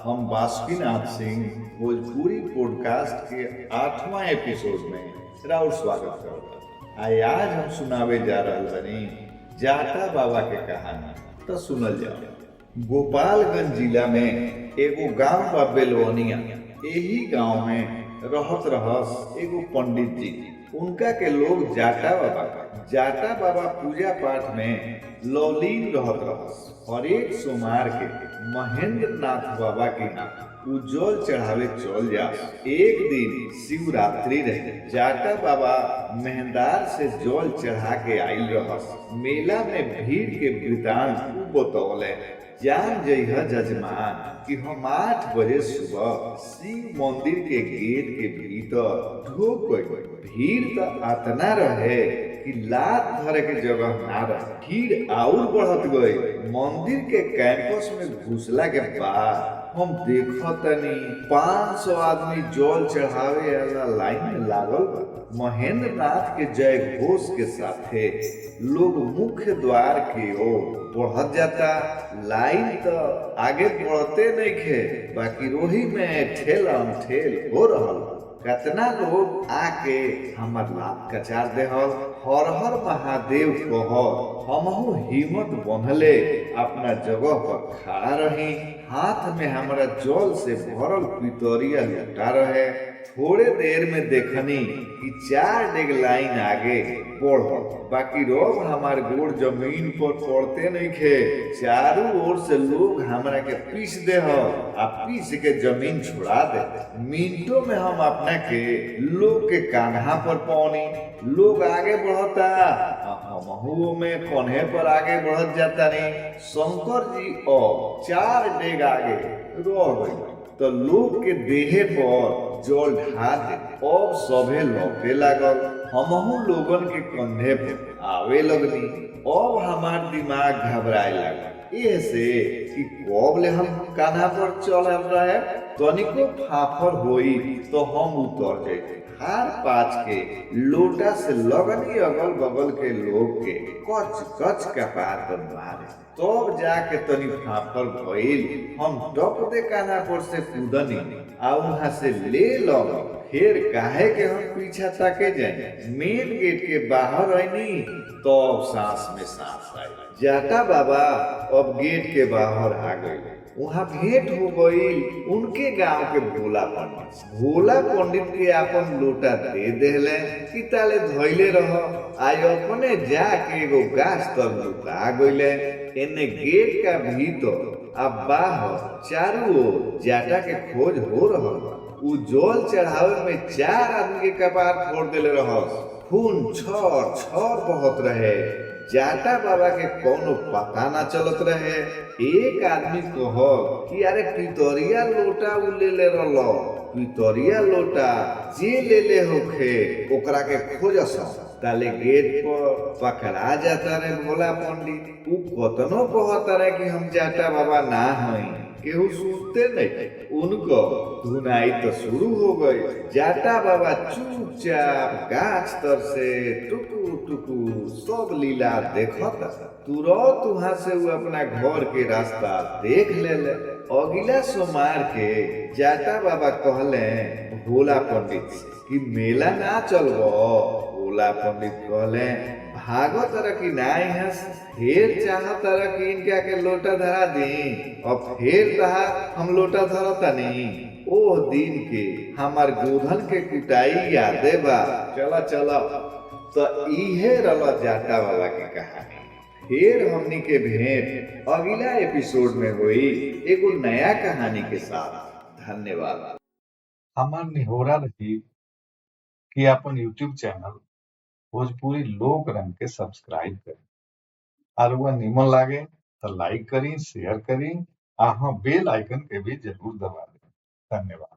हम बासुकीनाथ सिंह भोजपुरी पॉडकास्ट के 8वां एपिसोड में राउर स्वागत करता। आज हम सुनावे जा रहल बनी जाटा बाबा के कहानी। तो सुनल जाओ। गोपालगंज जिला में एगो गांव बा बेलवनिया। यही गांव में रहत रहस एगो पंडित जी। उनका के लोग जाटा बाबा पूजा पाठ में लौलीन रहत रहस। और एक सोमवार के महेंद्र नाथ बाबा के उज्जवल चढ़ावे चल जा। एक दिन शिवरात्रि रहे। जाटा बाबा मेहंदार से जल चढ़ा के आयल रहस। मेला में भीड़ के वृतांत बतौले। जान जइह जजमान कि हम 8 बजे सुबह शिव मंदिर के गेट के भीतर ढुक गए। भीड़ तो अतना रहे कि लात धरे के जगह ना रहे। भीड़ और बढ़त गए। मंदिर के कैंपस में घुसला के बाद हम देखतनी 500 आदमी जल चढ़ावे वाला लाइन में लागल बा। महेंद्र नाथ के जय घोष के साथे लोग मुख्य द्वार की ओर बढ़त जाता। लाइन तो आगे बढ़ते नहीं खे, बाकी रोही में ठेलम ठेल हो रहल। कितना लोग आके हमर लात कचार देहल। हर हर महादेव कहल। हमहू हिम्मत बंधले अपना जगह पर खड़ा रही। हाथ में हमरा जल से भरल पितरिया लुटा रहे। थोड़े देर में देखनी कि 4 डेग लाइन आगे बढ़ल, बाकी रोब हमार गोड़ जमीन पर पड़ते नहीं खे। चारों ओर से लोग हमरा के पीस दे आ पीस के जमीन छुड़ा दे। मिनटों में हम अपना के लोग के कान्हा पर पौनी। लोग आगे बढ़ता, हमहू में कन्हे पर आगे बढ़त जाता नहीं। शंकर जी और 4 डेग आगे रह गई तो लोग के देहे पर जल ढा दे। अब सभे लौटे लागल। हमहू लोगन के कंधे पर आवे लगनी। अब हमार दिमाग घबराए लगा। ऐसे कि कब ले हम कान्हा पर चल रहे। तनिको फाफर होई तो हम उतर जाते। हार पाँच के लोटा से लगनी अगल बगल के लोग के कच कच कपार पर मारे। तब जाके तनी फाफर भइल। हम टप दे कान्हा पर से कूदनी आ वहां से ले लग। फिर काहे के हम पीछा ताके जाए। मेन गेट के बाहर आईनी तो सांस में सांस आई। जाटा बाबा अब गेट के बाहर आ गए। वहाँ भेंट हो गई उनके गांव के भोला पंडित। भोला पंडित के अपन लोटा दे देले कि ताले धइले रह। आय अपने जाके एगो गाछ तर लुका गइले। एने गेट का भीतर आ बाहर चारों ओर जाटा के खोज हो रहल बा। उ जल चढ़ावे में 4 आदमी के कपार फोड़ देले रहस। खून छर छर बहत रहे। जाटा बाबा के कोनो पता ना चलत रहे। एक आदमी कहल कि अरे पितरिया लोटा उ ले रहलो। पितरिया लोटा जे ले होखे ओकरा के खोजस। ताले गेट पर पकड़ा जाता रे भोला पंडित। उ कतनो कहता रे कि हम जाटा बाबा ना हई, केहू सुनते नहीं। उनको धुनाई तो शुरू हो गई। जाटा बाबा चुपचाप गाछ तर से टुकु टुकु सब लीला देखता। तुरंत वहां से वो अपना घर के रास्ता देख ले। अगला सोमवार के जाटा बाबा कहले भोला पंडित कि मेला ना चलबो। भोला पंडित कहले भागो तरह की ना यहाँ। फिर चाह तरह की इनका के लोटा धरा दी। और फिर कहा हम लोटा धरता नहीं। ओ दिन के हमार गोधन के कुटाई यादे बा। चला चला तो इहे रला जाटा वाला की कहानी। फिर हमनी के भेंट अगला एपिसोड में हुई एगो नया कहानी के साथ। धन्यवाद। हमार निहोरा रही कि अपन YouTube चैनल भोजपुरी लोक रंग के सब्सक्राइब करी। और वह निमन लागे तो लाइक करी, शेयर करी। हाँ, बेल आइकन के भी जरूर दबा दें। धन्यवाद।